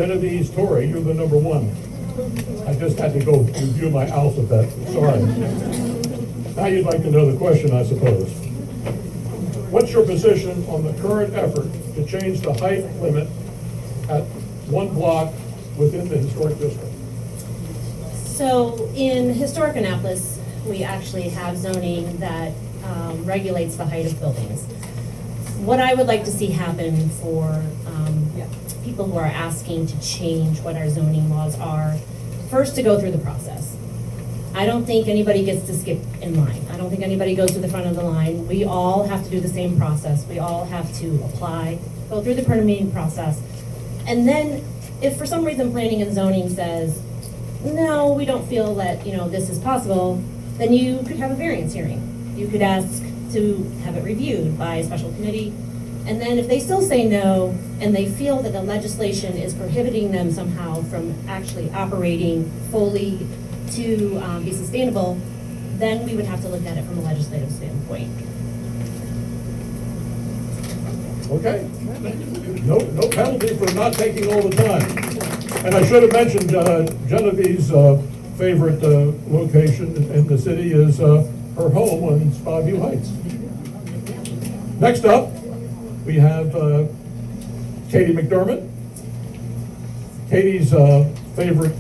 Genevieve Torrey, you're the number one. I just had to go review my alphabet, sorry. Now you'd like to know the question, I suppose. What's your position on the current effort to change the height limit at one block within the historic district? So in Historic Annapolis, we actually have zoning that regulates the height of buildings. What I would like to see happen for people who are asking to change what our zoning laws are, first to go through the process. I don't think anybody gets to skip in line. I don't think anybody goes to the front of the line. We all have to do the same process. We all have to apply, go through the permitting process. And then if for some reason planning and zoning says, no, we don't feel that, this is possible, then you could have a variance hearing. You could ask to have it reviewed by a special committee. And then if they still say no, and they feel that the legislation is prohibiting them somehow from actually operating fully to be sustainable, then we would have to look at it from a legislative standpoint. Okay. No penalty for not taking all the time. And I should have mentioned Genevieve's favorite location in the city is her home on Spa-View Heights. Next up, we have Katie McDermott. Katie's favorite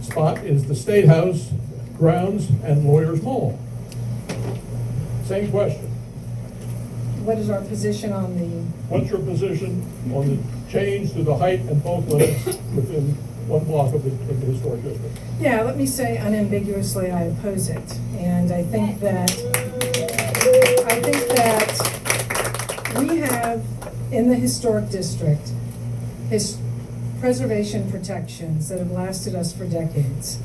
spot is the State House, grounds, and Lawyers Mall. Same question. What is our position on the? What's your position on the change to the height and bulk limits within one block of the historic district? Yeah, let me say unambiguously I oppose it. And I think that we have in the historic district preservation protections that have lasted us for decades.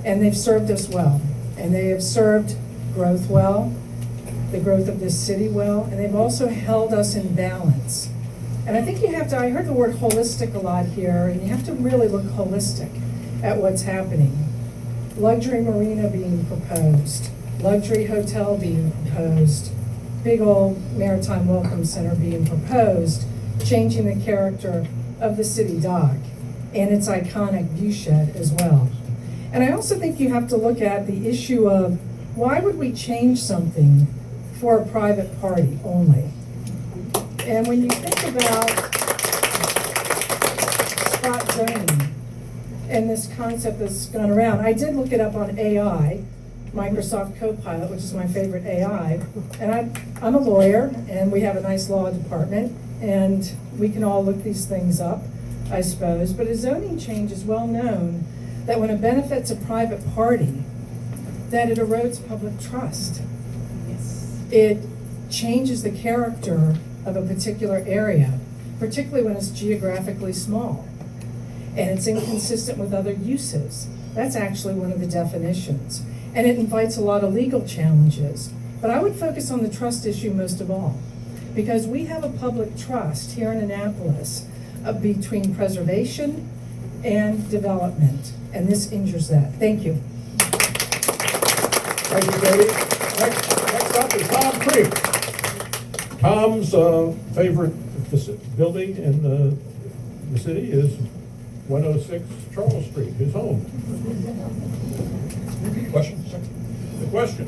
And they've served us well. And they have served growth well, the growth of this city well, and they've also held us in balance. And I think you have to, I heard the word holistic a lot here, and you have to really look holistic at what's happening. Luxury marina being proposed, luxury hotel being proposed, big old maritime welcome center being proposed, changing the character of the city dock and its iconic view shed as well. And I also think you have to look at the issue of why would we change something for a private party only? And when you think about spot zoning and this concept that's gone around, I did look it up on AI, Microsoft Copilot, which is my favorite AI, and I'm a lawyer, and we have a nice law department, and we can all look these things up, I suppose, but a zoning change is well known that when it benefits a private party, that it erodes public trust. It changes the character of a particular area, particularly when it's geographically small, and it's inconsistent with other uses. That's actually one of the definitions. And it invites a lot of legal challenges. But I would focus on the trust issue most of all, because we have a public trust here in Annapolis between preservation and development, and this injures that. Thank you. Thank you, Katie. Next up is Tom Creek. Tom's favorite building in the city is 106 Charles Street, his home. Question? The question.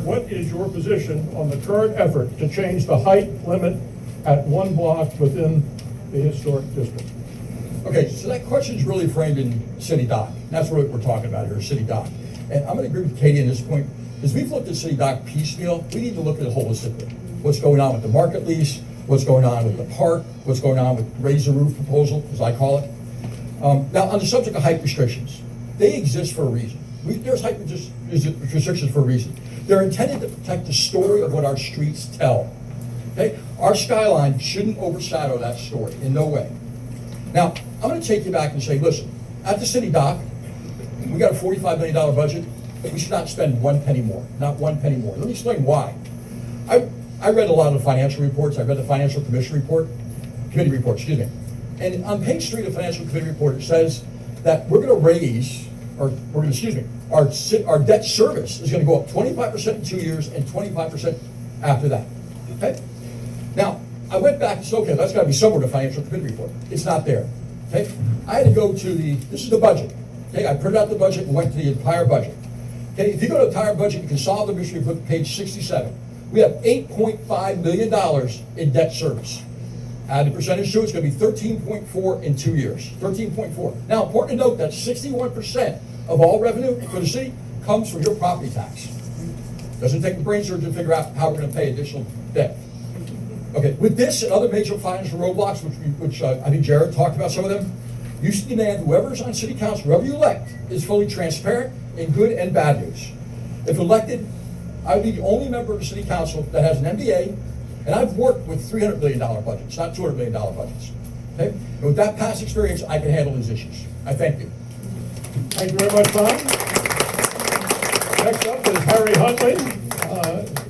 What is your position on the current effort to change the height limit at one block within the historic district? Okay, so that question is really framed in City Dock. That's what we're talking about here, City Dock. And I'm going to agree with Katie on this point. As we've looked at City Dock piecemeal, we need to look at it holistically. What's going on with the market lease, what's going on with the park, what's going on with raise the roof proposal, as I call it. Now, on the subject of height restrictions, they exist for a reason. There's height restrictions for a reason. They're intended to protect the story of what our streets tell. Okay? Our skyline shouldn't overshadow that story in no way. Now, I'm going to take you back and say, listen, at the City Dock, we got a $45 million budget, but we should not spend 1 penny more, not 1 penny more. Let me explain why. I read a lot of the financial reports. I read the Financial Commission report, committee report, excuse me. And on page 3 of the Financial Committee report, it says that we're going to raise, our debt service is going to go up 25% in 2 years and 25% after that. Okay? Now, I went back and said, okay, that's got to be somewhere in the Financial Committee report. It's not there. Okay, I had to go to this is the budget. Okay, I printed out the budget and went to the entire budget. Okay, if you go to the entire budget, you can solve the mystery. Look at page 67. We have $8.5 million in debt service. Add the percentage to it, it's going to be 13.4 in 2 years. 13.4. Now, important to note that 61% of all revenue for the city comes from your property tax. Doesn't take a brain surgeon to figure out how we're going to pay additional debt. Okay, with this and other major financial roadblocks, which I think Jared talked about some of them, you should demand whoever's on city council, whoever you elect, is fully transparent in good and bad news. If elected, I would be the only member of the city council that has an MBA, and I've worked with $300 million budgets, not $200 million budgets. Okay? And with that past experience, I can handle these issues. I thank you. Thank you very much, Tom. Next up is Harry Huntley.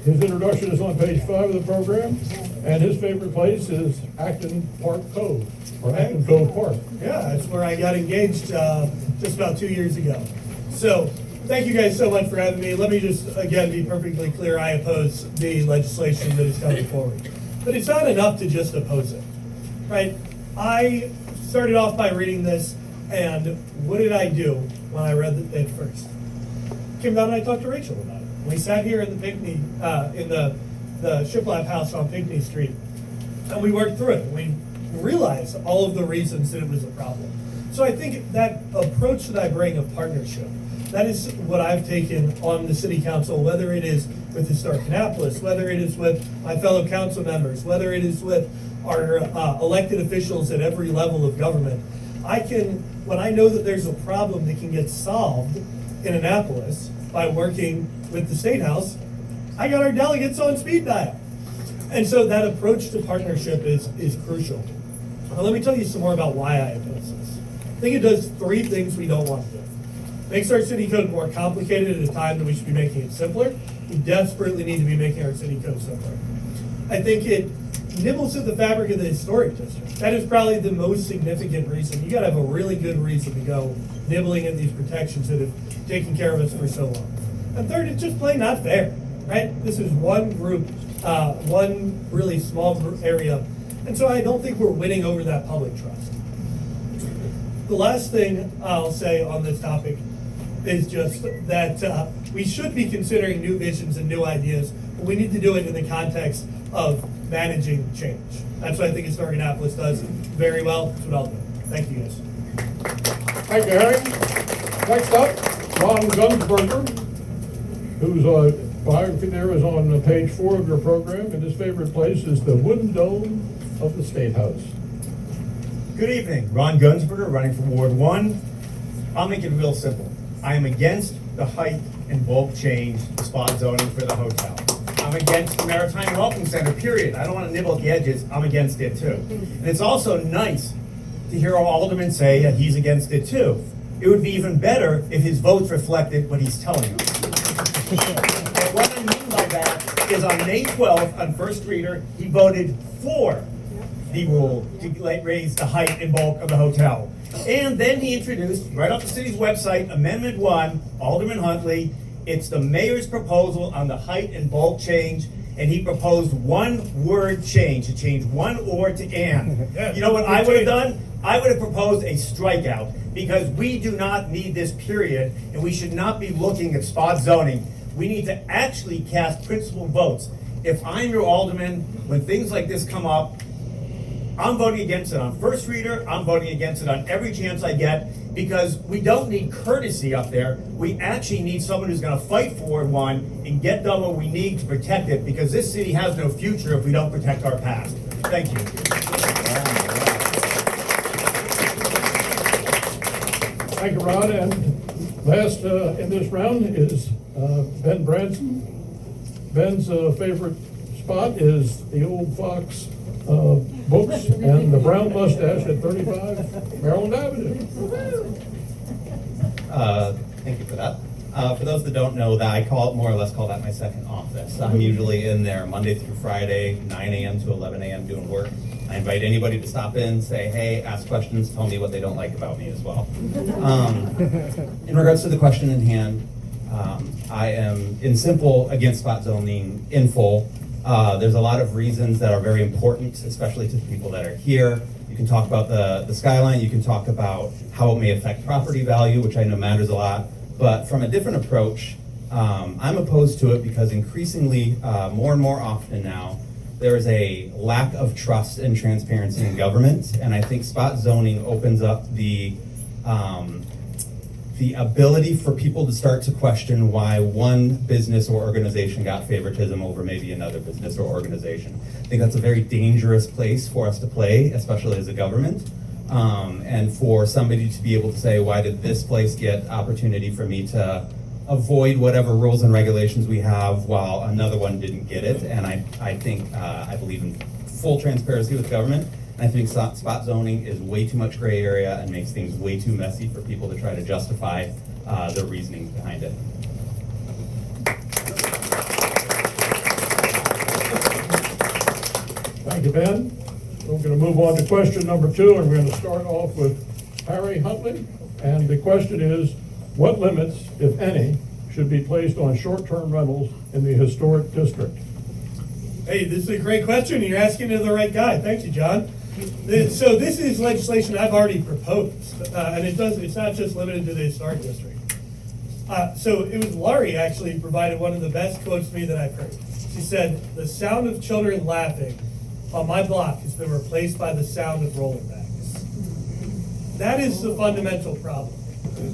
His introduction is on page 5 of the program, and his favorite place is Acton Park Cove, or Acton Cove Park. Yeah, that's where I got engaged just about 2 years ago. So, thank you guys so much for having me. Let me just, again, be perfectly clear. I oppose the legislation that is coming forward. But it's not enough to just oppose it, right? I started off by reading this, and what did I do when I read it first? Came down and I talked to Rachel about it. We sat here in the Pinckney, in the Shiplap house on Pinckney Street, and we worked through it. We realized all of the reasons that it was a problem. So I think that approach that I bring of partnership, that is what I've taken on the city council, whether it is with Historic Annapolis, whether it is with my fellow council members, whether it is with our elected officials at every level of government. When I know that there's a problem that can get solved in Annapolis by working with the State House, I got our delegates on speed dial. And so that approach to partnership is crucial. Now, let me tell you some more about why I oppose this. I think it does 3 things we don't want to do. Makes our city code more complicated at a time that we should be making it simpler. We desperately need to be making our city code simpler. I think it nibbles at the fabric of the historic district. That is probably the most significant reason. You gotta have a really good reason to go nibbling at these protections that have taken care of us for so long. And third, it's just plain not fair, right? This is one group, one really small group area. And so I don't think we're winning over that public trust. The last thing I'll say on this topic is just that we should be considering new visions and new ideas, but we need to do it in the context of managing change. That's what I think Historic Annapolis does very well. That's what I'll do. Thank you, guys. Thank you, Harry. Next up, Ron Gunsberger, whose biography there is on page 4 of your program, and his favorite place is the wooden dome of the State House. Good evening, Ron Gunsberger, running for Ward 1. I'll make it real simple. I am against the height and bulk change spot zoning for the hotel. I'm against the Maritime Welcome Center, period. I don't want to nibble at the edges, I'm against it too. And it's also nice to hear our alderman say that he's against it too. It would be even better if his votes reflected what he's telling us. And what I mean by that is on May 12th, on first reader, he voted for the rule to raise the height and bulk of the hotel. And then he introduced, right off the city's website, Amendment 1, Alderman Huntley. It's the mayor's proposal on the height and bulk change, and he proposed one word change, to change one or to and. Yeah, you know what I would have done? I would have proposed a strikeout, because we do not need this period, and we should not be looking at spot zoning. We need to actually cast principled votes. If I'm your alderman, when things like this come up, I'm voting against it on first reader, I'm voting against it on every chance I get, because we don't need courtesy up there. We actually need someone who's gonna fight for one and get done what we need to protect it, because this city has no future if we don't protect our past. Thank you. Thank you, Ron. And last in this round is Ben Branson. Ben's favorite spot is the Old Fox Books and the Brown Mustache at 35 Maryland Avenue. Thank you for that. For those that don't know, that I more or less call that my second office. I'm usually in there Monday through Friday, 9 a.m. to 11 a.m. doing work. I invite anybody to stop in, say, hey, ask questions, tell me what they don't like about me as well. In regards to the question in hand, I am, in simple, against spot zoning in full. There's a lot of reasons that are very important, especially to the people that are here. You can talk about the skyline, you can talk about how it may affect property value, which I know matters a lot, but from a different approach, I'm opposed to it because increasingly, more and more often now, there is a lack of trust and transparency in government, and I think spot zoning opens up the ability for people to start to question why one business or organization got favoritism over maybe another business or organization. I think that's a very dangerous place for us to play, especially as a government. And for somebody to be able to say, why did this place get opportunity for me to avoid whatever rules and regulations we have while another one didn't get it? And I think, I believe in full transparency with government. And I think spot zoning is way too much gray area and makes things way too messy for people to try to justify the reasoning behind it. Thank you, Ben. We're going to move on to question number 2, and we're going to start off with Harry Huntley. And the question is, what limits, if any, should be placed on short-term rentals in the historic district? Hey, this is a great question. You're asking to the right guy. Thank you, John. So this is legislation I've already proposed, and it's not just limited to the historic district. So it was Laurie actually provided one of the best quotes to me that I've heard. She said, "The sound of children laughing on my block has been replaced by the sound of rolling bags." That is the fundamental problem.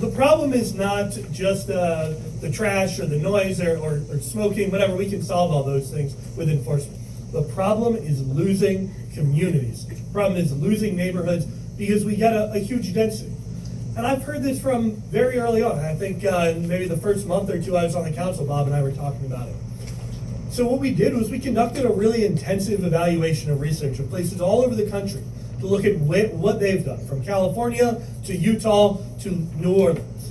The problem is not just the trash or the noise or smoking, whatever. We can solve all those things with enforcement. The problem is losing communities. The problem is losing neighborhoods because we get a huge density. And I've heard this from very early on. I think maybe the first month or two I was on the council, Bob and I were talking about it. So what we did was we conducted a really intensive evaluation of research of places all over the country to look at what they've done, from California to Utah to New Orleans.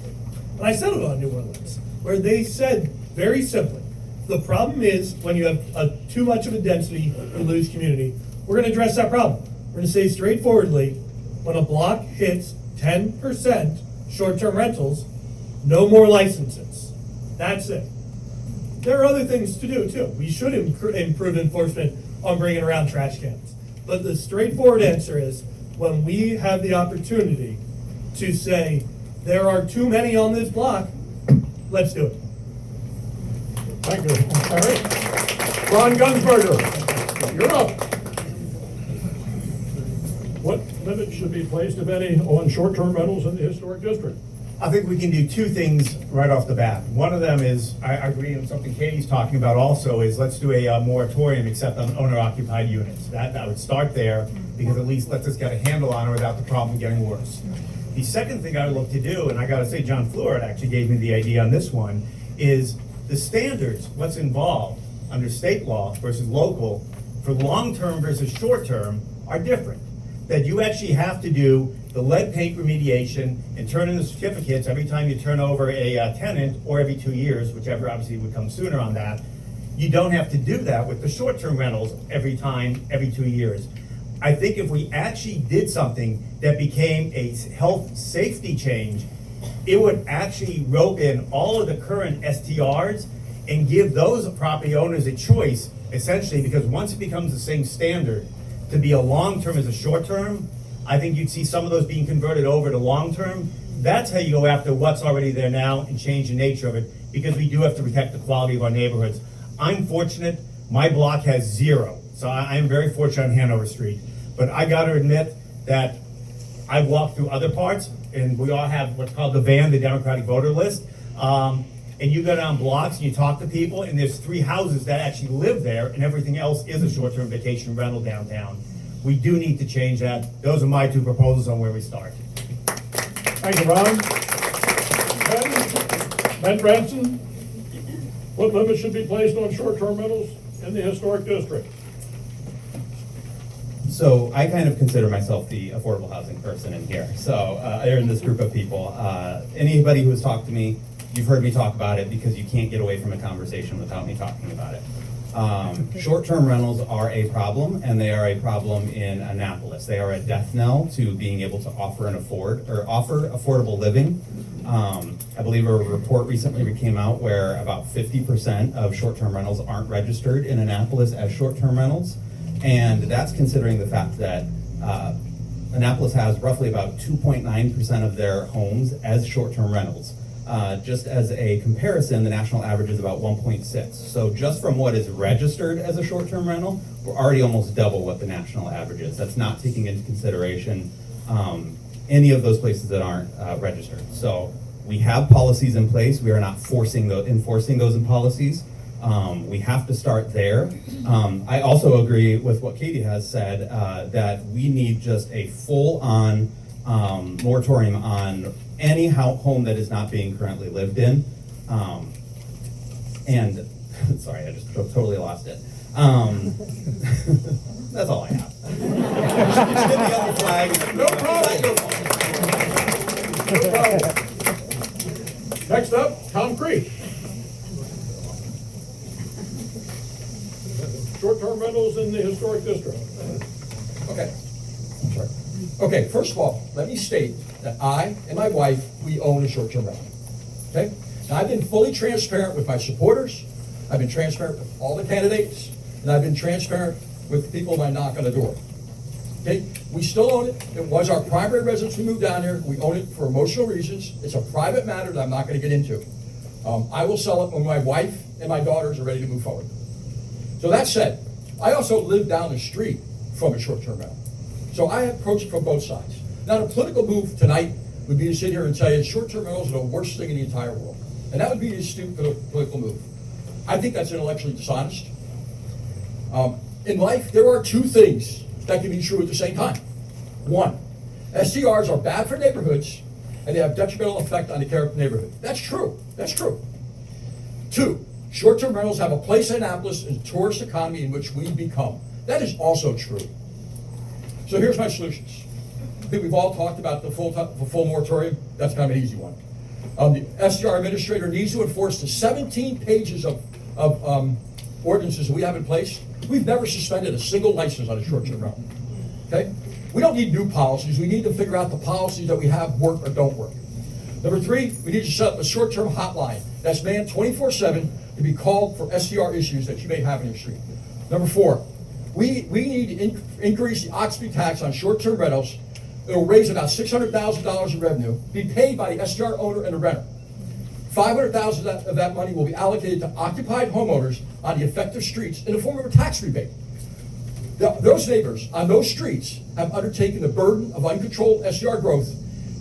And I settled on New Orleans, where they said very simply, the problem is when you have too much of a density, you lose community. We're going to address that problem. We're going to say straightforwardly, when a block hits 10% short-term rentals, no more licenses. That's it. There are other things to do too. We should improve enforcement on bringing around trash cans. But the straightforward answer is, when we have the opportunity to say, there are too many on this block, let's do it. Thank you, Harry. Ron Gunsberger, you're up. What limits should be placed, if any, on short-term rentals in the historic district? I think we can do two things right off the bat. One of them is, I agree on something Katie's talking about also, is let's do a moratorium except on owner-occupied units. That would start there, because at least lets us get a handle on it without the problem getting worse. The second thing I would look to do, and I gotta say John Fleur actually gave me the idea on this one, is the standards, what's involved under state law versus local, for long-term versus short-term are different. That you actually have to do the lead paint remediation and turn in the certificates every time you turn over a tenant, or every 2 years, whichever obviously would come sooner on that. You don't have to do that with the short-term rentals every 2 years. I think if we actually did something that became a health safety change, it would actually rope in all of the current STRs and give those property owners a choice, essentially, because once it becomes the same standard to be a long-term as a short-term, I think you'd see some of those being converted over to long-term. That's how you go after what's already there now and change the nature of it, because we do have to protect the quality of our neighborhoods. I'm fortunate, my block has 0, so I am very fortunate on Hanover Street. But I gotta admit that I've walked through other parts, and we all have what's called the VAN, the Democratic Voter List. And you go down blocks and you talk to people, and there's 3 houses that actually live there, and everything else is a short-term vacation rental downtown. We do need to change that. Those are my 2 proposals on where we start. Thank you, Ron. Ben Branson, what limits should be placed on short-term rentals in the historic district? So I kind of consider myself the affordable housing person in here. So they're in this group of people. Anybody who has talked to me, you've heard me talk about it, because you can't get away from a conversation without me talking about it. Short-term rentals are a problem, and they are a problem in Annapolis. They are a death knell to being able to offer affordable living. I believe a report recently came out where about 50% of short-term rentals aren't registered in Annapolis as short-term rentals. And that's considering the fact that Annapolis has roughly about 2.9% of their homes as short-term rentals. Just as a comparison, the national average is about 1.6. So just from what is registered as a short-term rental, we're already almost double what the national average is. That's not taking into consideration any of those places that aren't registered. So we have policies in place. We are not enforcing those in policies. We have to start there. I also agree with what Katie has said, that we need just a full-on moratorium on any home that is not being currently lived in. And, sorry, I just totally lost it. That's all I have. Hit the other flag. No problem. No problem. Next up, concrete. Short-term rentals in the historic district. Okay. Sorry. Okay, first of all, let me state that I and my wife, we own a short-term rental. Okay? Now, I've been fully transparent with my supporters, I've been transparent with all the candidates, and I've been transparent with the people when I knock on the door. Okay? We still own it. It was our primary residence. We moved down here. We own it for emotional reasons. It's a private matter that I'm not going to get into. I will sell it when my wife and my daughters are ready to move forward. So that said, I also live down the street from a short-term rental. So I approach it from both sides. Now, the political move tonight would be to sit here and say short-term rentals are the worst thing in the entire world. And that would be a stupid political move. I think that's intellectually dishonest. In life, there are two things that can be true at the same time. One, STRs are bad for neighborhoods, and they have detrimental effect on the character of the neighborhood. That's true. That's true. Two, short-term rentals have a place in Annapolis in the tourist economy in which we become. That is also true. So here's my solutions. I think we've all talked about the full moratorium. That's kind of an easy one. The STR administrator needs to enforce the 17 pages of ordinances we have in place. We've never suspended a single license on a short-term rental. Okay? We don't need new policies. We need to figure out the policies that we have work or don't work. Number three, we need to set up a short-term hotline that's manned 24/7 to be called for STR issues that you may have in your street. Number four, we need to increase the occupancy tax on short-term rentals. It'll raise about $600,000 in revenue, be paid by the STR owner and the renter. $500,000 of that money will be allocated to occupied homeowners on the affected streets in the form of a tax rebate. Those neighbors on those streets have undertaken the burden of uncontrolled STR growth,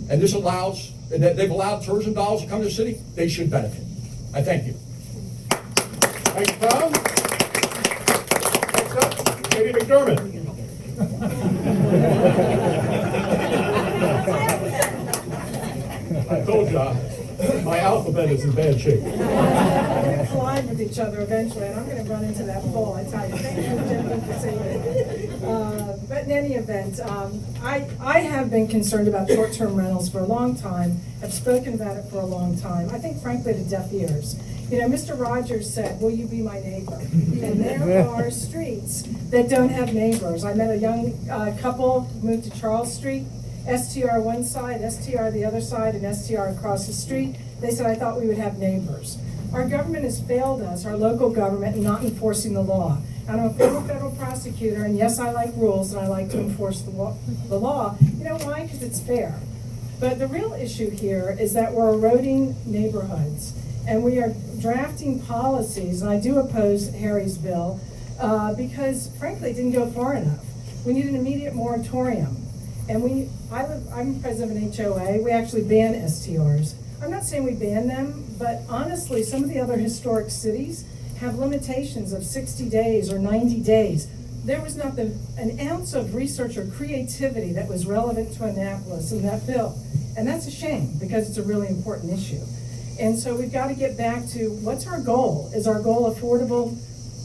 and this allows, and they've allowed tourism dollars to come to the city. They should benefit. I thank you. Thanks, Tom. Next up, Katie McDermott. I told you, my alphabet is in bad shape. We're going to collide with each other eventually, and I'm going to run into that pole, I tell you. Thank you, gentlemen, for saying it. But in any event, I have been concerned about short-term rentals for a long time. I've spoken about it for a long time. I think, frankly, to deaf ears. You know, Mr. Rogers said, "Will you be my neighbor?" And there are streets that don't have neighbors. I met a young couple moved to Charles Street. STR one side, STR the other side, and STR across the street. They said, "I thought we would have neighbors." Our government has failed us, our local government, in not enforcing the law. And I'm a former federal prosecutor, and yes, I like rules, and I like to enforce the law. You know why? Because it's fair. But the real issue here is that we're eroding neighborhoods, and we are drafting policies, and I do oppose Harry's bill, because frankly, it didn't go far enough. We need an immediate moratorium. And I'm president of an HOA, we actually ban STRs. I'm not saying we ban them, but honestly, some of the other historic cities have limitations of 60 days or 90 days. There was not an ounce of research or creativity that was relevant to Annapolis in that bill. And that's a shame, because it's a really important issue. And so we've got to get back to, what's our goal? Is our goal affordable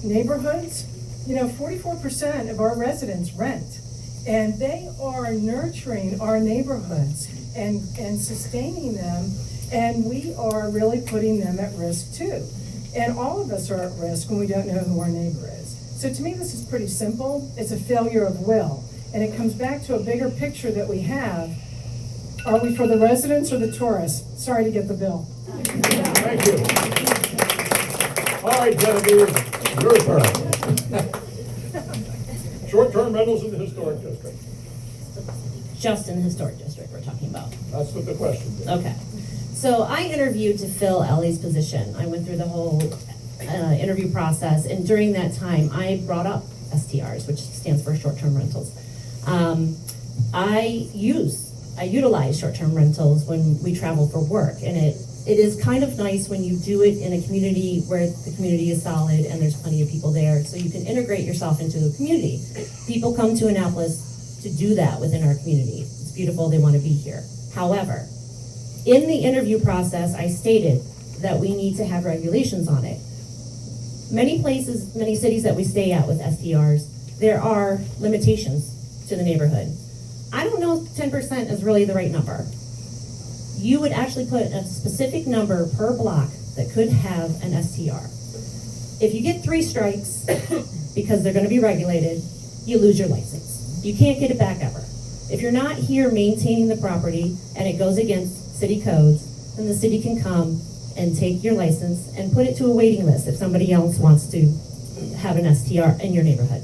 neighborhoods? You know, 44% of our residents rent. And they are nurturing our neighborhoods and sustaining them, and we are really putting them at risk too. And all of us are at risk when we don't know who our neighbor is. So to me, this is pretty simple. It's a failure of will. And it comes back to a bigger picture that we have. Are we for the residents or the tourists? Sorry to get the bill. Thank you. All right, Genevieve, your turn. Short-term rentals in the historic district. just in the historic district we're talking about? That's what the question is. Okay. So I interviewed to fill Ellie's position. I went through the whole interview process, and during that time, I brought up STRs, which stands for short-term rentals. I utilize short-term rentals when we travel for work, and it is kind of nice when you do it in a community where the community is solid and there's plenty of people there, so you can integrate yourself into the community. People come to Annapolis to do that within our community. It's beautiful, they want to be here. However, in the interview process, I stated that we need to have regulations on it. Many places, many cities that we stay at with STRs, there are limitations to the neighborhood. I don't know if 10% is really the right number. You would actually put a specific number per block that could have an STR. If you get 3 strikes, because they're gonna be regulated, you lose your license. You can't get it back ever. If you're not here maintaining the property and it goes against city codes, then the city can come and take your license and put it to a waiting list if somebody else wants to have an STR in your neighborhood.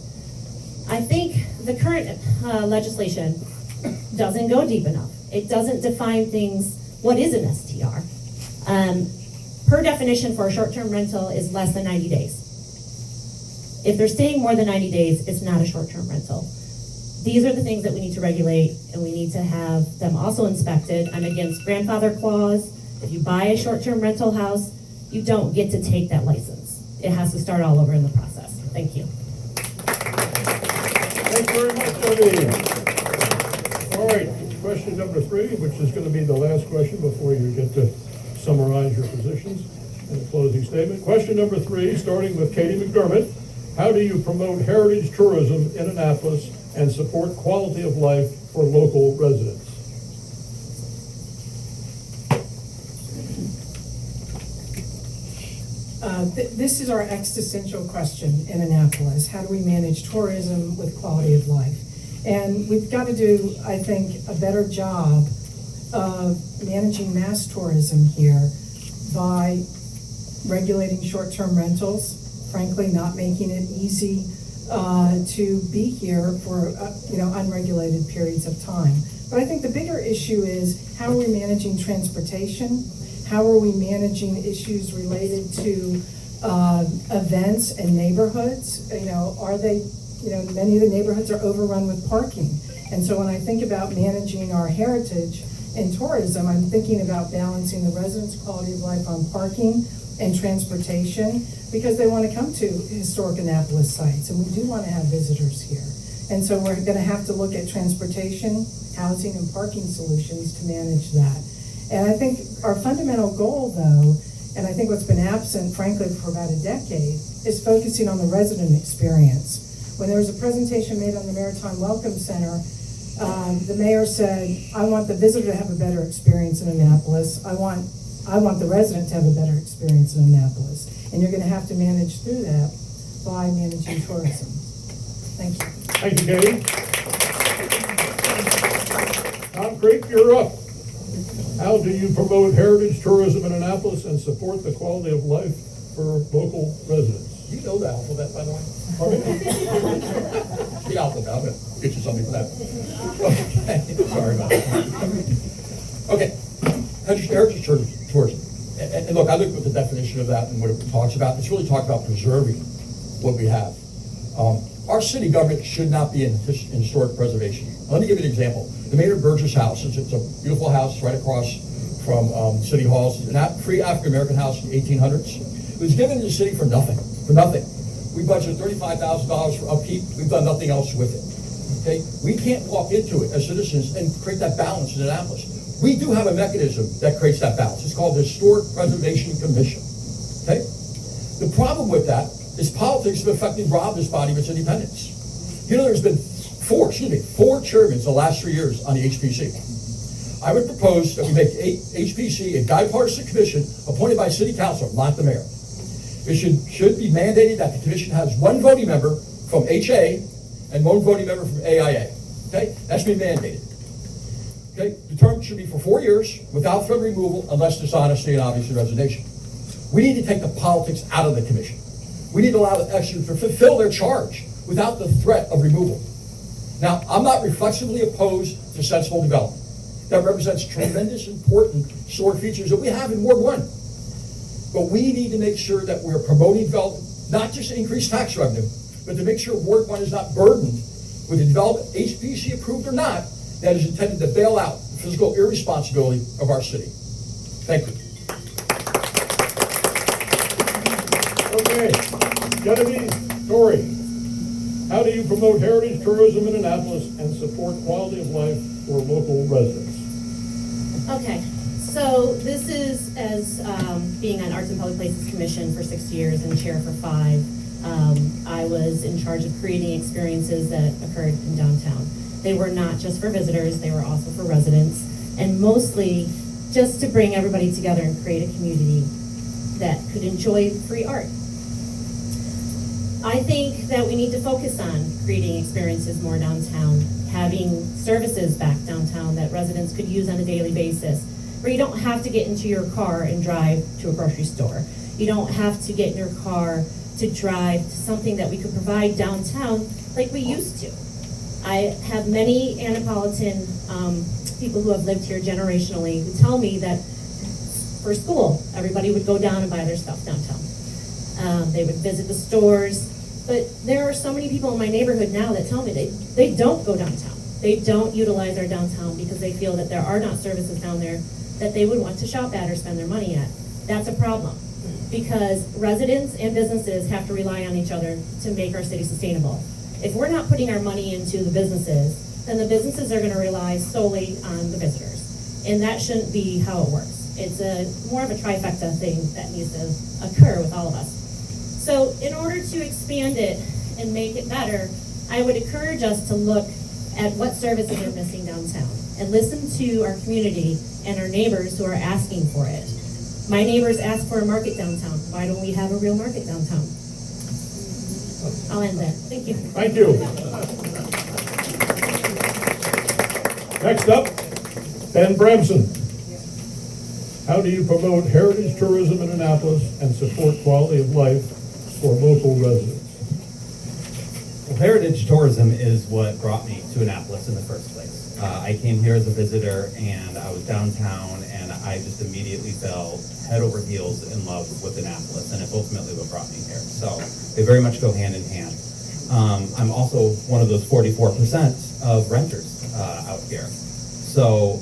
I think the current legislation doesn't go deep enough. It doesn't define things, what is an STR? Per definition for a short-term rental is less than 90 days. If they're staying more than 90 days, it's not a short-term rental. These are the things that we need to regulate, and we need to have them also inspected. I'm against grandfather clause. If you buy a short-term rental house, you don't get to take that license. It has to start all over in the process. Thank you. Thank you very much, Debbie. All right, question number 3, which is going to be the last question before you get to summarize your positions and a closing statement. Question number 3, starting with Katie McDermott. How do you promote heritage tourism in Annapolis and support quality of life for local residents? This is our existential question in Annapolis. How do we manage tourism with quality of life? And we've got to do, I think, a better job of managing mass tourism here by regulating short-term rentals, frankly, not making it easy to be here for unregulated periods of time. But I think the bigger issue is, how are we managing transportation? How are we managing issues related to events and neighborhoods? Are they, many of the neighborhoods are overrun with parking. And so when I think about managing our heritage in tourism, I'm thinking about balancing the residents' quality of life on parking and transportation, because they want to come to historic Annapolis sites, and we do want to have visitors here. And so we're going to have to look at transportation, housing, and parking solutions to manage that. And I think our fundamental goal, though, and I think what's been absent, frankly, for about a decade, is focusing on the resident experience. When there was a presentation made on the Maritime Welcome Center, the mayor said, I want the visitor to have a better experience in Annapolis. I want the resident to have a better experience in Annapolis. And you're going to have to manage through that by managing tourism. Thank you. Thank you, Katie. Tom Creek, you're up. How do you promote heritage tourism in Annapolis and support the quality of life for local residents? You know the alphabet, by the way? Pardon me? The alphabet, I'm gonna get you something for that. Okay, sorry about that. Okay, heritage tourism. And look, I looked at the definition of that and what it talks about. It's really talking about preserving what we have. Our city government should not be in historic preservation. Let me give you an example. The Maynard Burgess House, it's a beautiful house right across from City Hall. It's a free African-American house in the 1800s. It was given to the city for nothing, We budgeted $35,000 for upkeep. We've done nothing else with it. Okay? We can't walk into it as citizens and create that balance in Annapolis. We do have a mechanism that creates that balance. It's called the Historic Preservation Commission. Okay? The problem with that is politics have effectively robbed this body of its independence. There's been four chairmen in the last 3 years on the HPC. I would propose that we make HPC a bipartisan commission appointed by city council, not the mayor. It should be mandated that the commission has one voting member from HA and one voting member from AIA. Okay? That's been mandated. Okay? The term should be for 4 years without further removal unless dishonesty and obviously resignation. We need to take the politics out of the commission. We need to allow the executives to fulfill their charge without the threat of removal. Now, I'm not reflexively opposed to sensible development. That represents tremendous important historic features that we have in Ward 1. But we need to make sure that we're promoting development, not just to increase tax revenue, but to make sure Ward 1 is not burdened with the development, HPC approved or not, that is intended to bail out the physical irresponsibility of our city. Thank you. Okay, Genevieve, Torrey, how do you promote heritage tourism in Annapolis and support quality of life for local residents? Okay, so this is as being on Arts and Public Places Commission for 6 years and chair for 5. I was in charge of creating experiences that occurred in downtown. They were not just for visitors, they were also for residents, and mostly just to bring everybody together and create a community that could enjoy free art. I think that we need to focus on creating experiences more downtown, having services back downtown that residents could use on a daily basis, where you don't have to get into your car and drive to a grocery store. You don't have to get in your car to drive to something that we could provide downtown like we used to. I have many Annapolitan people who have lived here generationally who tell me that for school, everybody would go down and buy their stuff downtown. They would visit the stores, but there are so many people in my neighborhood now that tell me they don't go downtown. They don't utilize our downtown because they feel that there are not services down there that they would want to shop at or spend their money at. That's a problem, because residents and businesses have to rely on each other to make our city sustainable. If we're not putting our money into the businesses, then the businesses are gonna rely solely on the visitors. And that shouldn't be how it works. It's more of a trifecta thing that needs to occur with all of us. So in order to expand it and make it better, I would encourage us to look at what services are missing downtown and listen to our community and our neighbors who are asking for it. My neighbors ask for a market downtown. Why don't we have a real market downtown? I'll end there. Thank you. Thank you. Next up, Ben Bramson. How do you promote heritage tourism in Annapolis and support quality of life for local residents? Well, heritage tourism is what brought me to Annapolis in the first place. I came here as a visitor and I was downtown and I just immediately fell head over heels in love with Annapolis, and it's ultimately what brought me here. So they very much go hand in hand. I'm also one of those 44% of renters out here. So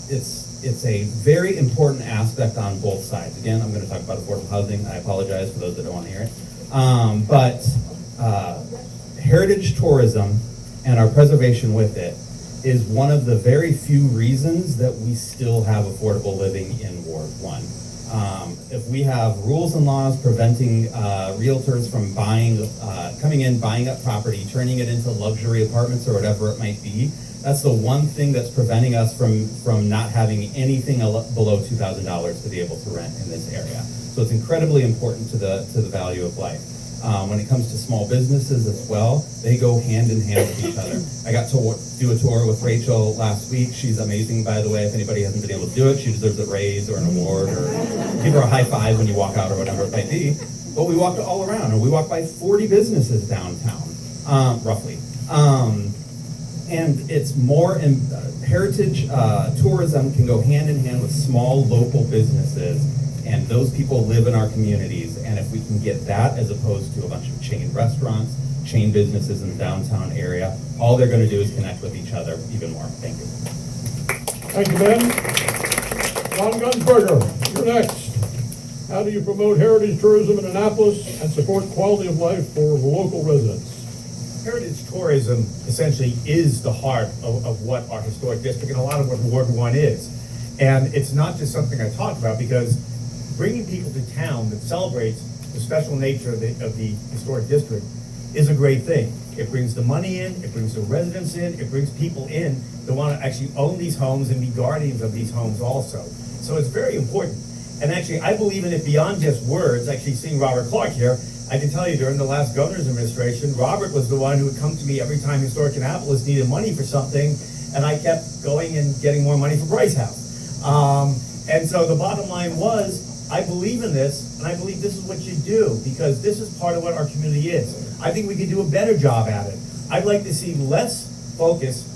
it's a very important aspect on both sides. Again, I'm going to talk about affordable housing. I apologize for those that don't want to hear it. But heritage tourism and our preservation with it is one of the very few reasons that we still have affordable living in Ward 1. If we have rules and laws preventing realtors from coming in, buying up property, turning it into luxury apartments or whatever it might be, that's the one thing that's preventing us from not having anything below $2,000 to be able to rent in this area. So it's incredibly important to the value of life. When it comes to small businesses as well, they go hand in hand with each other. I got to do a tour with Rachel last week. She's amazing, by the way. If anybody hasn't been able to do it, she deserves a raise or an award, or give her a high five when you walk out or whatever it might be. But we walked all around, and we walked by 40 businesses downtown, roughly. And it's more, heritage tourism can go hand in hand with small local businesses, and those people live in our communities. And if we can get that as opposed to a bunch of chain restaurants, chain businesses in the downtown area, all they're going to do is connect with each other even more. Thank you. Thank you, Ben. Ron Gunsberger, you're next. How do you promote heritage tourism in Annapolis and support quality of life for the local residents? Heritage tourism essentially is the heart of what our historic district and a lot of what Ward 1 is. And it's not just something I talk about, because bringing people to town that celebrates the special nature of the historic district is a great thing. It brings the money in, it brings the residents in, it brings people in that want to actually own these homes and be guardians of these homes also. So it's very important. And actually, I believe in it beyond just words. Actually, seeing Robert Clark here, I can tell you during the last governor's administration, Robert was the one who would come to me every time Historic Annapolis needed money for something, and I kept going and getting more money for Bryce House. And so the bottom line was, I believe in this, and I believe this is what you do, because this is part of what our community is. I think we could do a better job at it. I'd like to see less focus.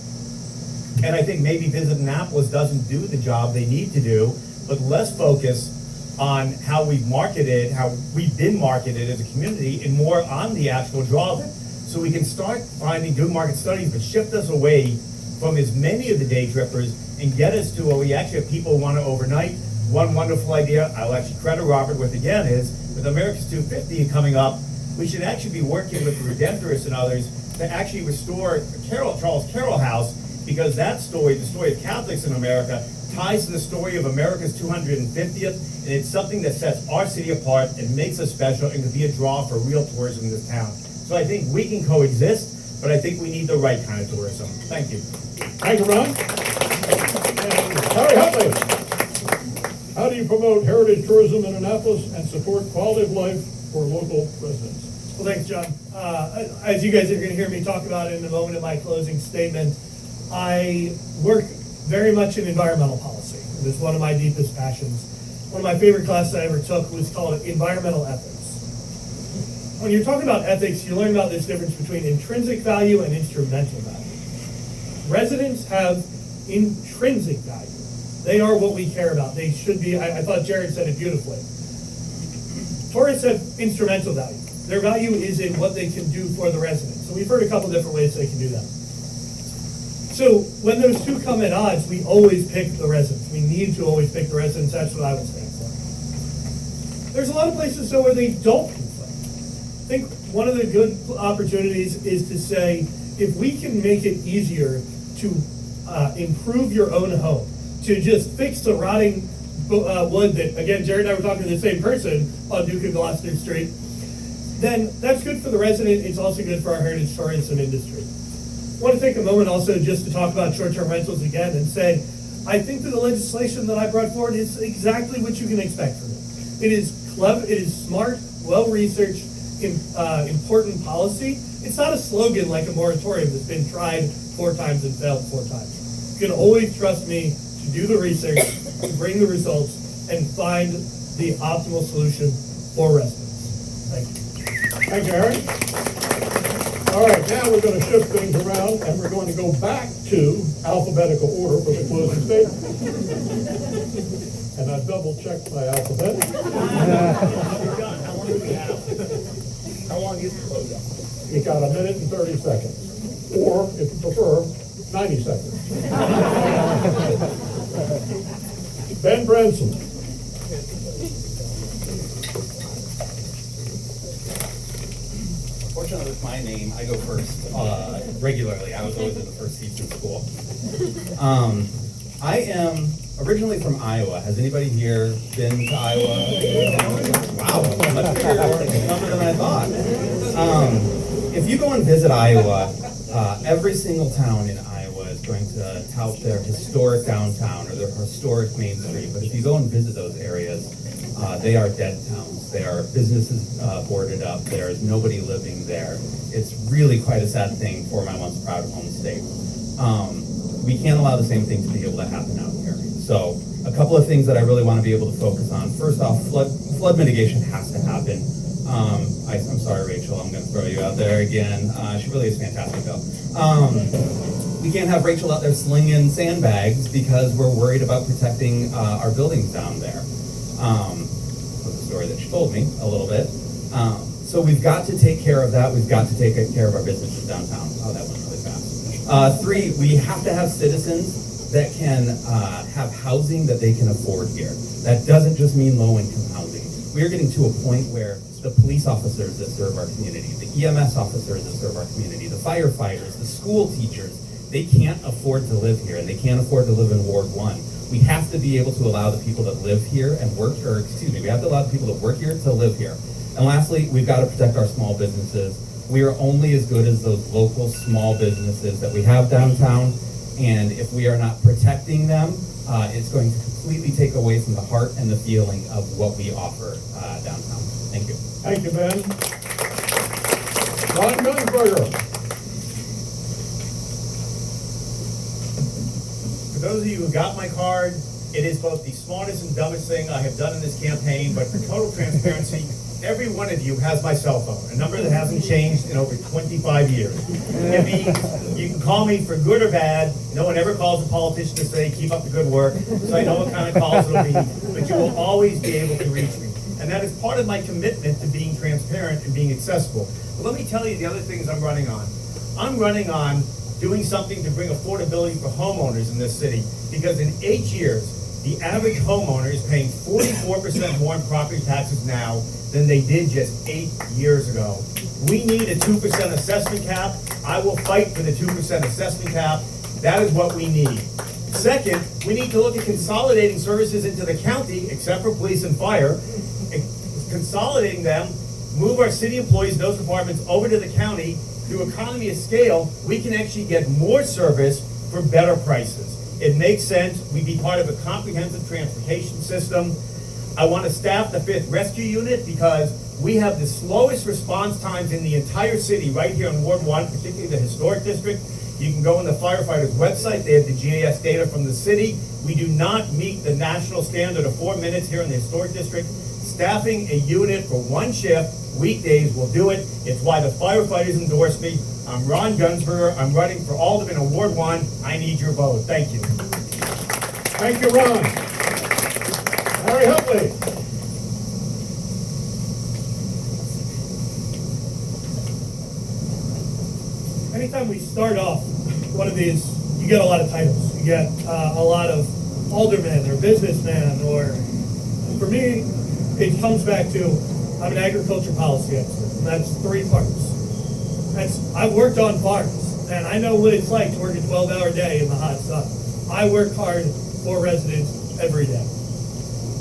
And I think maybe Visit Annapolis doesn't do the job they need to do, but less focus on how we've marketed, how we've been marketed as a community, and more on the actual draw of it. So we can start doing market studies, but shift us away from as many of the day trippers and get us to where we actually have people who want to overnight. One wonderful idea I'll actually credit Robert with again is, with America's 250 coming up, we should actually be working with the Redemptorists and others to actually restore Charles Carroll House, because that story, the story of Catholics in America, ties to the story of America's 250th, and it's something that sets our city apart and makes us special and can be a draw for real tourism in this town. So I think we can coexist, but I think we need the right kind of tourism. Thank you. Thank you, Ron. And Harry Huntley, how do you promote heritage tourism in Annapolis and support quality of life for local residents? Well, thanks, John. As you guys are going to hear me talk about in a moment in my closing statement, I work very much in environmental policy. It is one of my deepest passions. One of my favorite classes I ever took was called Environmental Ethics. When you're talking about ethics, you learn about this difference between intrinsic value and instrumental value. Residents have intrinsic value. They are what we care about. They should be, I thought Jared said it beautifully. Tourists have instrumental value. Their value is in what they can do for the residents. So we've heard a couple different ways they can do that. So when those two come at odds, we always pick the residents. We need to always pick the residents. That's what I will stand for. There's a lot of places though where they don't conflict. I think one of the good opportunities is to say, if we can make it easier to improve your own home, to just fix the rotting wood that, again, Jared and I were talking to the same person on Duke and Gloucester Street, then that's good for the resident. It's also good for our heritage tourism industry. I want to take a moment also just to talk about short-term rentals again and say, I think that the legislation that I brought forward is exactly what you can expect from it. It is clever, it is smart, well-researched, important policy. It's not a slogan like a moratorium that's been tried 4 times and failed 4 times. You can always trust me to do the research, to bring the results, and find the optimal solution for residents. Thank you. Thank you, Harry. All right, now we're going to shift things around, and we're going to go back to alphabetical order for the closing statement. And I double-checked my alphabet. How long do we have? How long is the close up? You got 1 minute and 30 seconds, or if you prefer, 90 seconds. Ben Branson. Fortunately, with my name, I go first regularly. I was always in the first seats in school. I am originally from Iowa. Has anybody here been to Iowa? Wow, much bigger number than I thought. If you go and visit Iowa, every single town in Iowa is going to tout their historic downtown or their historic Main Street. But if you go and visit those areas, they are dead towns. They are businesses boarded up. There is nobody living there. It's really quite a sad thing for my once proud home state. We can't allow the same thing to be able to happen out here. So a couple of things that I really want to be able to focus on. First off, flood mitigation has to happen. I'm sorry, Rachel, I'm going to throw you out there again. She really is fantastic, though. We can't have Rachel out there slinging sandbags because we're worried about protecting our buildings down there. Was the story that she told me a little bit. So we've got to take care of that. We've got to take care of our businesses downtown. Oh, that went really fast. 3, we have to have citizens that can have housing that they can afford here. That doesn't just mean low-income housing. We are getting to a point where the police officers that serve our community, the EMS officers that serve our community, the firefighters, the school teachers, they can't afford to live here, and they can't afford to live in Ward 1. We have to be able to allow the people that live here and work, or excuse me, we have to allow the people that work here to live here. And lastly, we've got to protect our small businesses. We are only as good as those local small businesses that we have downtown, and if we are not protecting them, it's going to completely take away from the heart and the feeling of what we offer downtown. Thank you. Thank you, Ben. Ron Gunsberger. For those of you who got my card, it is both the smartest and dumbest thing I have done in this campaign, but for total transparency, every one of you has my cell phone, a number that hasn't changed in over 25 years. It means you can call me for good or bad. No one ever calls a politician to say, keep up the good work, so I know what kind of calls it'll be, but you will always be able to reach me. And that is part of my commitment to being transparent and being accessible. But let me tell you the other things I'm running on. I'm running on doing something to bring affordability for homeowners in this city, because in 8 years, the average homeowner is paying 44% more in property taxes now than they did just 8 years ago. We need a 2% assessment cap. I will fight for the 2% assessment cap. That is what we need. Second, we need to look at consolidating services into the county, except for police and fire, consolidating them, move our city employees, those departments, over to the county. Through economy of scale, we can actually get more service for better prices. It makes sense. We'd be part of a comprehensive transportation system. I want to staff the 5th Rescue Unit because we have the slowest response times in the entire city right here in Ward 1, particularly the Historic District. You can go on the firefighters' website. They have the GIS data from the city. We do not meet the national standard of 4 minutes here in the Historic District. Staffing a unit for one shift, weekdays, will do it. It's why the firefighters endorse me. I'm Ron Gunsberger. I'm running for Alderman in Ward 1. I need your vote. Thank you. Thank you, Ron. Harry Huntley. Anytime we start off one of these, you get a lot of titles. You get a lot of alderman or businessman, or for me, it comes back to I'm an agriculture policy expert, and that's 3 parts. I've worked on farms, and I know what it's like to work a 12-hour day in the hot sun. I work hard for residents every day.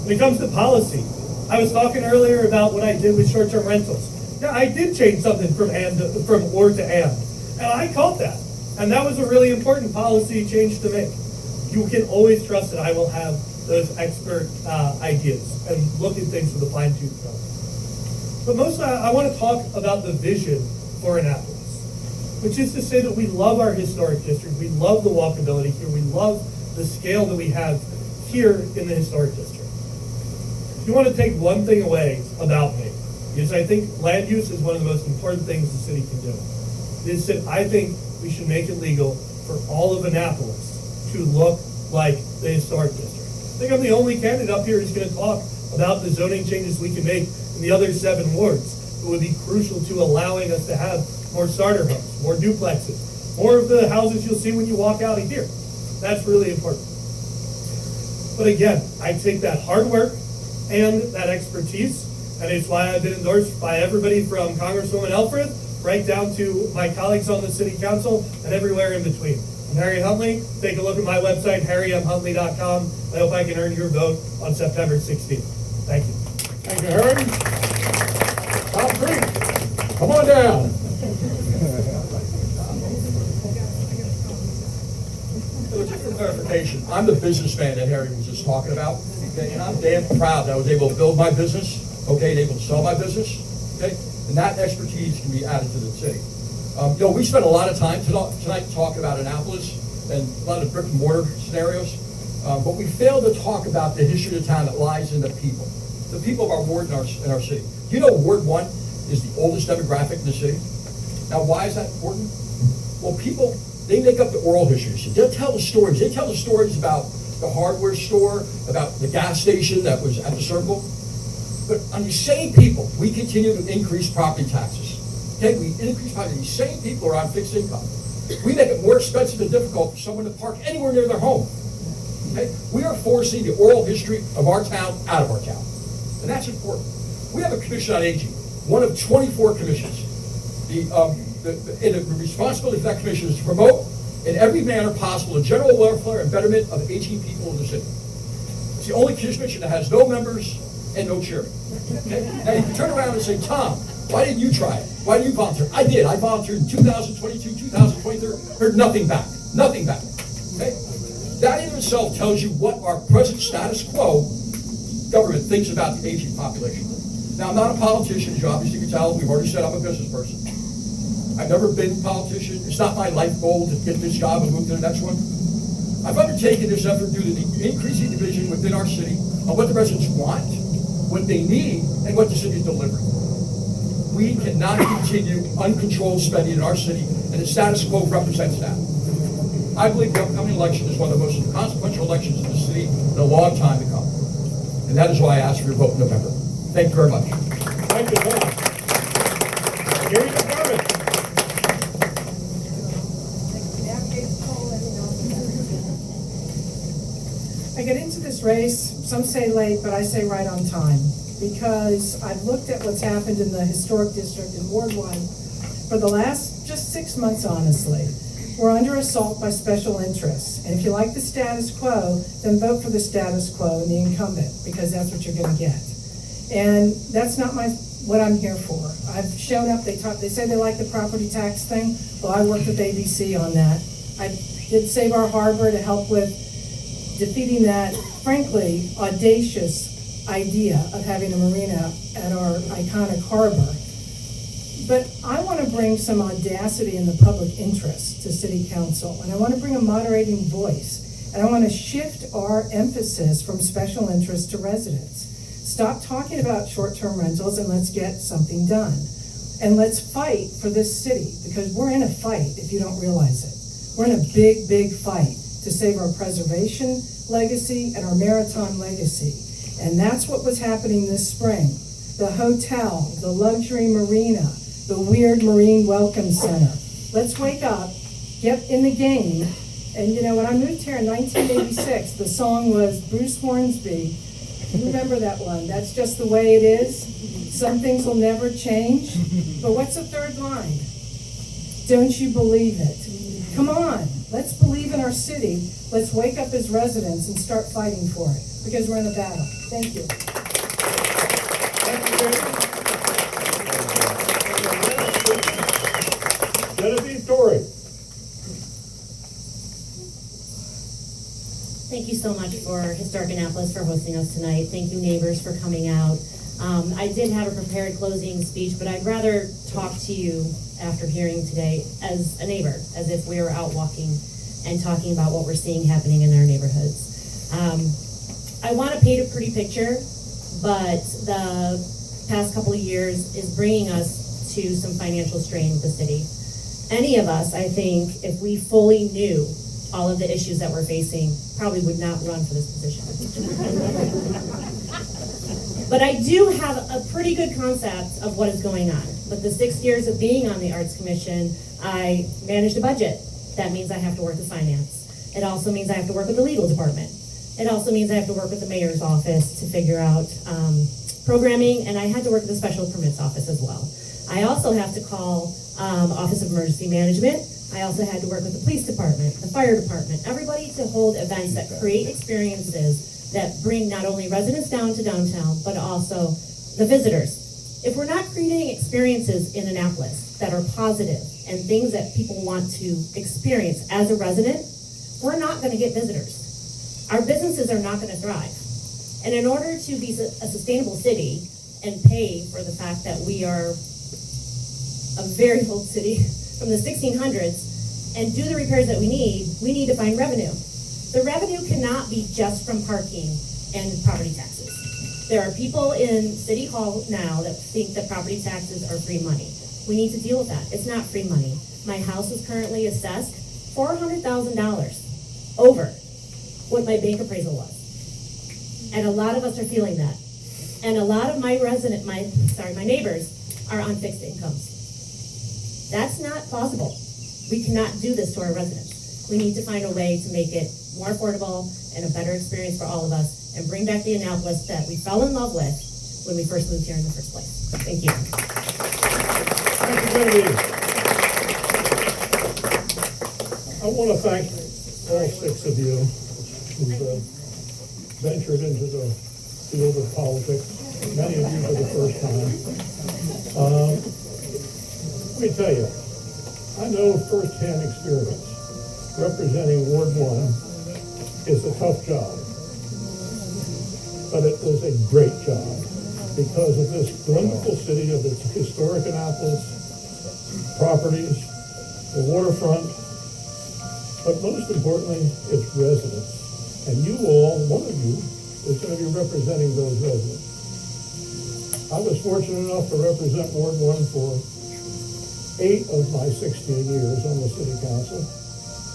When it comes to policy, I was talking earlier about what I did with short-term rentals. Yeah, I did change something from or to and I caught that. And that was a really important policy change to make. You can always trust that I will have those expert ideas and look at things with a fine-tooth comb. But most, I want to talk about the vision for Annapolis, which is to say that we love our historic district, we love the walkability here, we love the scale that we have here in the historic district. If you want to take one thing away about me, is I think land use is one of the most important things the city can do. Is that I think we should make it legal for all of Annapolis to look like the historic district. I think I'm the only candidate up here who's going to talk about the zoning changes we can make in the other 7 wards. It would be crucial to allowing us to have more starter homes, more duplexes, more of the houses you'll see when you walk out of here. That's really important. But again, I take that hard work and that expertise, and it's why I've been endorsed by everybody from Congresswoman Elfreth right down to my colleagues on the city council and everywhere in between. I'm Harry Huntley. Take a look at my website, harrymhuntley.com. I hope I can earn your vote on September 16th. Thank you. Thank you, Harry. Tom Creek, come on down. Just for clarification, I'm the businessman that Harry was just talking about, okay? And I'm damn proud that I was able to build my business, okay, and able to sell my business, okay? And that expertise can be added to the city. We spent a lot of time tonight talking about Annapolis and a lot of brick and mortar scenarios, but we failed to talk about the history of the town that lies in the people of our ward in our city. You know, Ward 1 is the oldest demographic in the city. Now, why is that important? Well, people, they make up the oral history. They'll tell the stories. They tell the stories about the hardware store, about the gas station that was at the Circle. But on these same people, we continue to increase property taxes. Okay, we increase property. These same people are on fixed income. We make it more expensive and difficult for someone to park anywhere near their home. Okay, we are forcing the oral history of our town out of our town, and that's important. We have a commission on aging, one of 24 commissions. The responsibility for that commission is to promote in every manner possible the general welfare and betterment of aging people in the city. It's the only commission that has no members and no chairman. Okay? Now you can turn around and say, Tom, why didn't you try it? Why didn't you volunteer? I did. I volunteered in 2022, 2023, heard nothing back. Nothing back. Okay? That in itself tells you what our present status quo government thinks about the aging population. Now, I'm not a politician, as you obviously can tell. We've already said I'm a business person. I've never been a politician. It's not my life goal to get this job and move to the next one. I've undertaken this effort due to the increasing division within our city on what the residents want, what they need, and what the city is delivering. We cannot continue uncontrolled spending in our city, and the status quo represents that. I believe the upcoming election is one of the most consequential elections in the city in a long time to come. And that is why I ask for your vote in November. Thank you very much. Thank you, Tom. Gary McDermott. I get into this race, some say late, but I say right on time, because I've looked at what's happened in the historic district in Ward One for the last just 6 months, honestly. We're under assault by special interests, and if you like the status quo, then vote for the status quo and the incumbent, because that's what you're gonna get. And that's not what I'm here for. I've shown up, they say they like the property tax thing. Well, I worked with ABC on that. I did Save Our Harbor to help with defeating that, frankly, audacious idea of having a marina at our iconic harbor. But I want to bring some audacity in the public interest to City Council, and I want to bring a moderating voice, and I want to shift our emphasis from special interest to residents. Stop talking about short-term rentals and let's get something done. And let's fight for this city, because we're in a fight if you don't realize it. We're in a big, big fight to save our preservation legacy and our maritime legacy. And that's what was happening this spring. The hotel, the luxury marina, the weird marine welcome center. Let's wake up, get in the game. And you know, when I moved here in 1986, the song was Bruce Hornsby. You remember that one? That's just the way it is. Some things will never change. But what's the third line? Don't you believe it? Come on, let's believe in our city. Let's wake up as residents and start fighting for it, because we're in a battle. Thank you. Thank you, Genevieve Torrey. Thank you so much for Historic Annapolis for hosting us tonight. Thank you, neighbors, for coming out. I did have a prepared closing speech, but I'd rather talk to you after hearing today as a neighbor, as if we were out walking and talking about what we're seeing happening in our neighborhoods. I want to paint a pretty picture, but the past couple of years is bringing us to some financial strain with the city. Any of us, I think, if we fully knew all of the issues that we're facing, probably would not run for this position. But I do have a pretty good concept of what is going on. With the 6 years of being on the Arts Commission, I managed a budget. That means I have to work with finance. It also means I have to work with the legal department. It also means I have to work with the mayor's office to figure out programming, and I had to work with the special permits office as well. I also have to call Office of Emergency Management. I also had to work with the police department, the fire department, everybody to hold events that create experiences that bring not only residents down to downtown, but also the visitors. If we're not creating experiences in Annapolis that are positive and things that people want to experience as a resident, we're not going to get visitors. Our businesses are not going to thrive. And in order to be a sustainable city and pay for the fact that we are a very old city from the 1600s and do the repairs that we need to find revenue. The revenue cannot be just from parking and property taxes. There are people in City Hall now that think that property taxes are free money. We need to deal with that. It's not free money. My house is currently assessed $400,000 over what my bank appraisal was. And a lot of us are feeling that. And a lot of my neighbors are on fixed incomes. That's not possible. We cannot do this to our residents. We need to find a way to make it more affordable and a better experience for all of us and bring back the Annapolis that we fell in love with when we first moved here in the first place. Thank you. Thank you, Genevieve. I want to thank all 6 of you who've ventured into the field of politics, many of you for the first time. Let me tell you, I know firsthand experience. Representing Ward 1 is a tough job, but it was a great job because of this wonderful city, of its historic Annapolis, properties, the waterfront, but most importantly, its residents. And you all, one of you, is going to be representing those residents. I was fortunate enough to represent Ward One for 8 of my 16 years on the city council.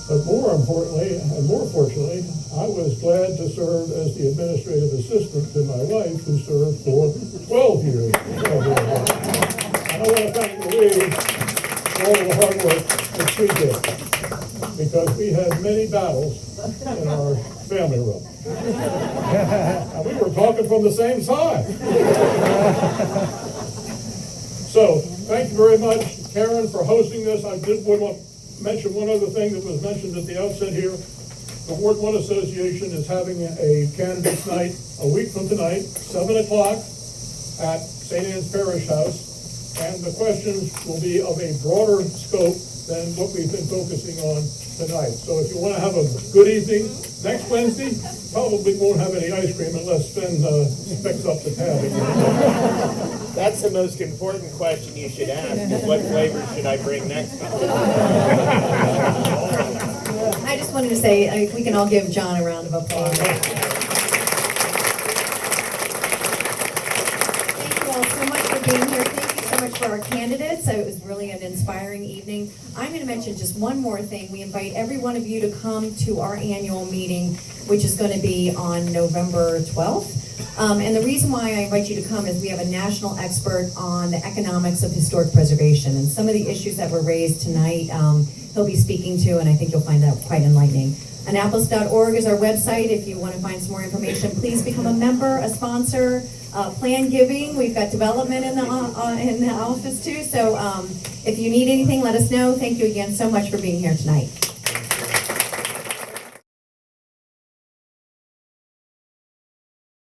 But more importantly, and more fortunately, I was glad to serve as the administrative assistant to my wife, who served for 12 years. And I want to thank Louise for all the hard work that she did, because we had many battles in our family room. And we were talking from the same side. So, thank you very much, Karen, for hosting this. I did want to mention one other thing that was mentioned at the outset here. The Ward One Association is having a candidates night a week from tonight, 7 o'clock at St. Anne's Parish House. And the questions will be of a broader scope than what we've been focusing on tonight. So if you want to have a good evening, next Wednesday, probably won't have any ice cream unless Sven picks up the tab again. That's the most important question you should ask, is what flavor should I bring next time? I just wanted to say, if we can all give John a round of applause. Thank you all so much for being here. Thank you so much for our candidates. It was really an inspiring evening. I'm going to mention just one more thing. We invite every one of you to come to our annual meeting, which is going to be on November 12th. And the reason why I invite you to come is we have a national expert on the economics of historic preservation, and some of the issues that were raised tonight, he'll be speaking to, and I think you'll find that quite enlightening. Annapolis.org is our website. If you want to find some more information, please become a member, a sponsor, plan giving. We've got development in the office too. So if you need anything, let us know. Thank you again so much for being here tonight.